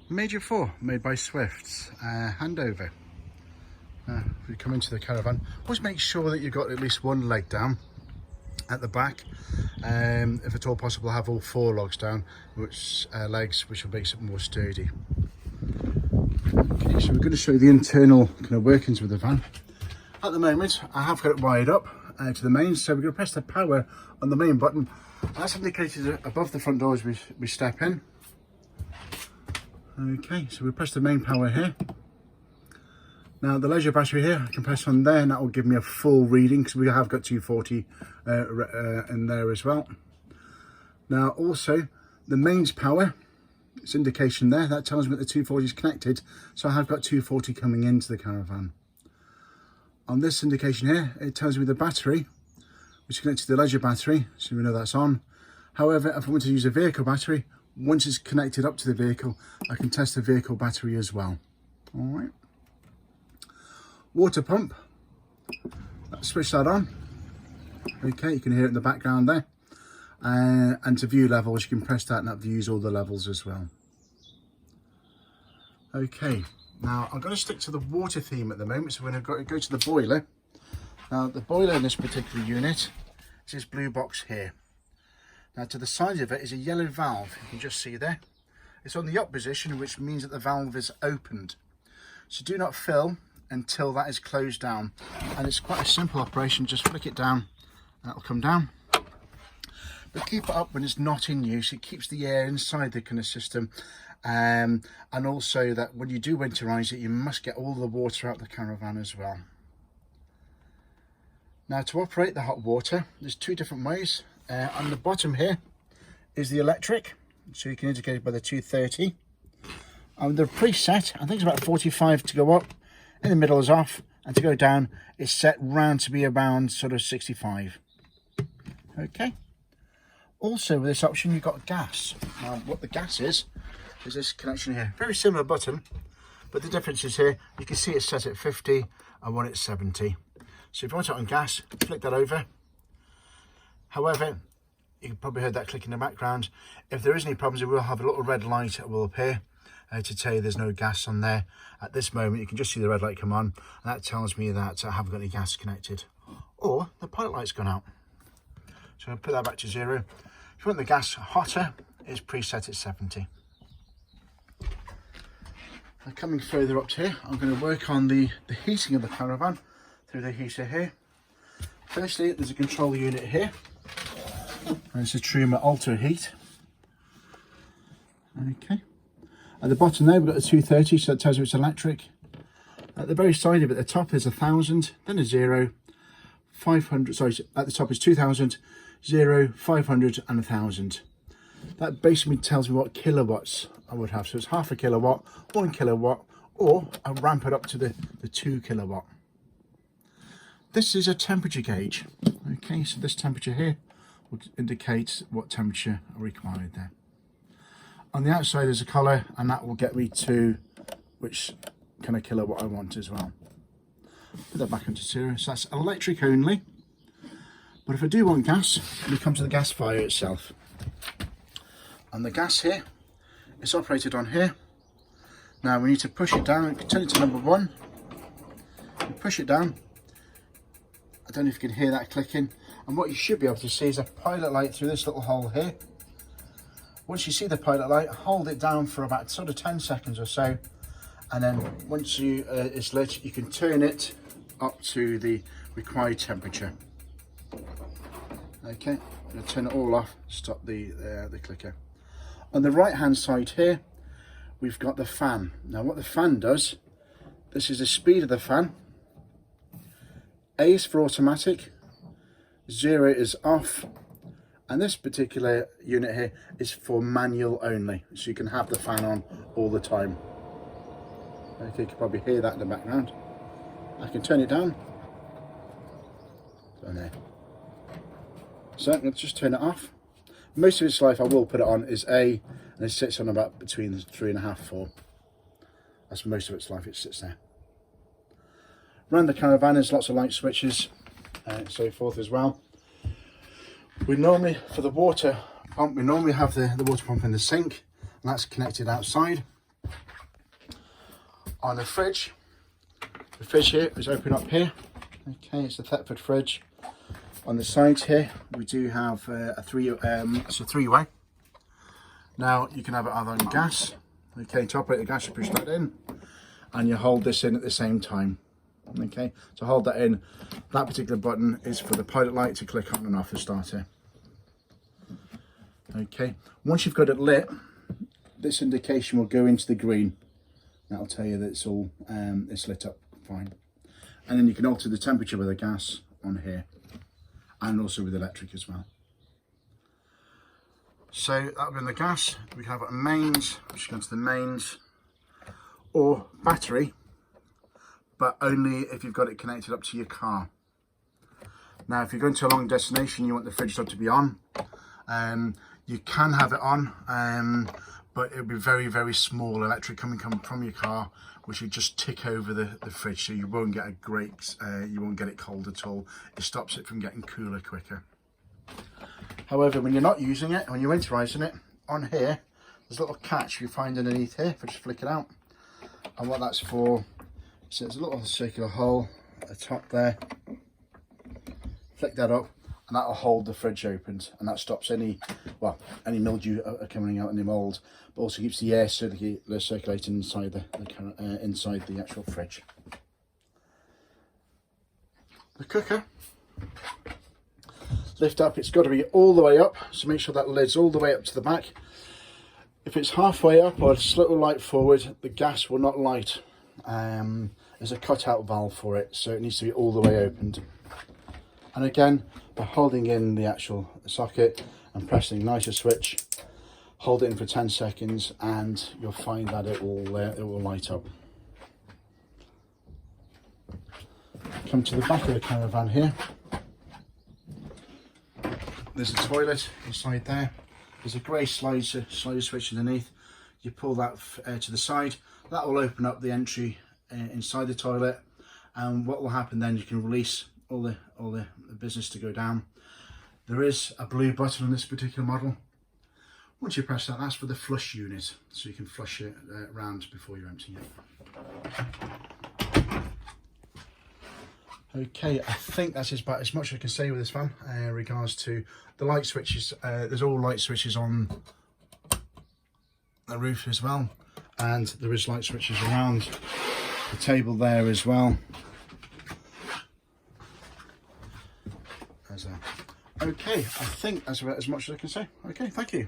Major 4 made by Swifts, Handover. If you come into the caravan, always make sure that you've got at least one leg down at the back. If at all possible, have all 4 legs down, which will make it more sturdy. Okay, so we're going to show you the internal kind of workings with the van. At the moment, I have got it wired up to the mains, so we're going to press the power on the main button. That's indicated above the front door as we step in. Okay, so we press the main power here. Now the leisure battery here, I can press on there and that will give me a full reading because we have got 240 in there as well. Now also the mains power, it's indication there, that tells me that the 240 is connected, so I have got 240 coming into the caravan. On this indication here, it tells me the battery, which is connected to the leisure battery, so we know that's on. However, if I want to use a vehicle battery, once it's connected up to the vehicle, I can test the vehicle battery as well. All right. Water pump, let's switch that on. Okay, you can hear it in the background there. And to view levels, you can press that and that views all the levels as well. Okay, now I'm going to stick to the water theme at the moment, so we're going to go to the boiler. Now the boiler in this particular unit is this blue box here. Now to the side of it is a yellow valve, you can just see there. It's on the up position, which means that the valve is opened. So do not fill until that is closed down. And it's quite a simple operation, just flick it down and that'll come down. But keep it up when it's not in use, it keeps the air inside the kind of system. And also that when you do winterize it, you must get all the water out the caravan as well. Now to operate the hot water, there's 2 different ways. On the bottom here is the electric, so you can indicate it by the 230. And the preset, I think it's about 45 to go up, in the middle is off, and to go down is set round to be around sort of 65. Okay. Also with this option you've got gas. Now what the gas is this connection here. Very similar button, but the difference is here, you can see it's set at 50 and one at 70. So if you want it on gas, flick that over. However, you probably heard that click in the background. If there is any problems, it will have a little red light that will appear to tell you there's no gas on there. At this moment, you can just see the red light come on, and that tells me that I haven't got any gas connected. Or the pilot light's gone out. So I'll put that back to 0. If you want the gas hotter, it's preset at 70. Now coming further up to here, I'm going to work on the heating of the caravan through the heater here. Firstly, there's a control unit here. And it's a Truma Ultra Heat. Okay. At the bottom there, we've got the 230, so that tells you it's electric. At the very side of it, at the top is 1000, then a 0, 500, sorry, at the top is 2000, 0, 500 and 1000. That basically tells me what kilowatts I would have. So it's half a kilowatt, 1 kilowatt, or I'll ramp it up to the 2 kilowatt. This is a temperature gauge. Okay, so this temperature here will indicate what temperature are required there. On the outside is a collar, and that will get me to which kind of kilowatt I want as well. Put that back into 0. So that's electric only. But if I do want gas, we come to the gas fire itself. And the gas here, it's operated on here. Now we need to push it down, turn it to number 1. You push it down. I don't know if you can hear that clicking. And what you should be able to see is a pilot light through this little hole here. Once you see the pilot light, hold it down for about sort of 10 seconds or so. And then once it's lit, you can turn it up to the required temperature. Okay, I'm going to turn it all off, stop the clicker. On the right hand side here, we've got the fan. Now what the fan does, this is the speed of the fan. A is for automatic, 0 is off, and this particular unit here is for manual only, so you can have the fan on all the time. Okay, you can probably hear that in the background. I can turn it down. Down there. So let's just turn it off. Most of its life I will put it on is A, and it sits on about between 3.5 4. That's most of its life, it sits there. Around the caravan there's lots of light switches and so forth as well. We normally, for the water pump, we normally have the water pump in the sink, and that's connected outside. On the fridge here is open up here. Okay, it's a Thetford fridge. On the sides here, we do have it's a three-way. Now you can have it either on gas. Okay, to operate the gas, you push that in, and you hold this in at the same time. Okay, to hold that in, that particular button is for the pilot light to click on and off the starter. Okay, once you've got it lit, this indication will go into the green. That'll tell you that it's all it's lit up fine. And then you can alter the temperature with the gas on here, and also with electric as well. So that'll be in the gas. We can have it on mains, which goes to the mains, or battery, but only if you've got it connected up to your car. Now, if you're going to a long destination, you want the fridge not to be on. You can have it on, but it'll be very, very small electric coming from your car, which will just tick over the fridge, so you won't get a great, you won't get it cold at all. It stops it from getting cooler quicker. However, when you're not using it, when you're winterizing it, on here, there's a little catch you find underneath here, if I just flick it out. And what that's for, so there's a little circular hole at the top there. Flick that up, and that'll hold the fridge open, and that stops any mildew coming out, any mold, but also keeps the air circulating inside the actual fridge. The cooker, lift up, it's got to be all the way up, so make sure that lid's all the way up to the back. If it's halfway up or just a little light forward, the gas will not light. There's a cutout valve for it, so it needs to be all the way opened. And again, by holding in the actual socket and pressing nicer switch, hold it in for 10 seconds and you'll find that it will light up. Come to the back of the caravan here. There's a toilet inside there. There's a grey slider switch underneath. You pull that to the side. That will open up the entry inside the toilet, and what will happen then, you can release all the business to go down. There is a blue button on this particular model. Once you press that, that's for the flush unit, so you can flush it around before you're emptying it. Okay, I think that's about as much as I can say with this van in regards to the light switches. There's all light switches on the roof as well, and there is light switches around the table there as well. Okay, I think that's about as much as I can say. Okay, thank you.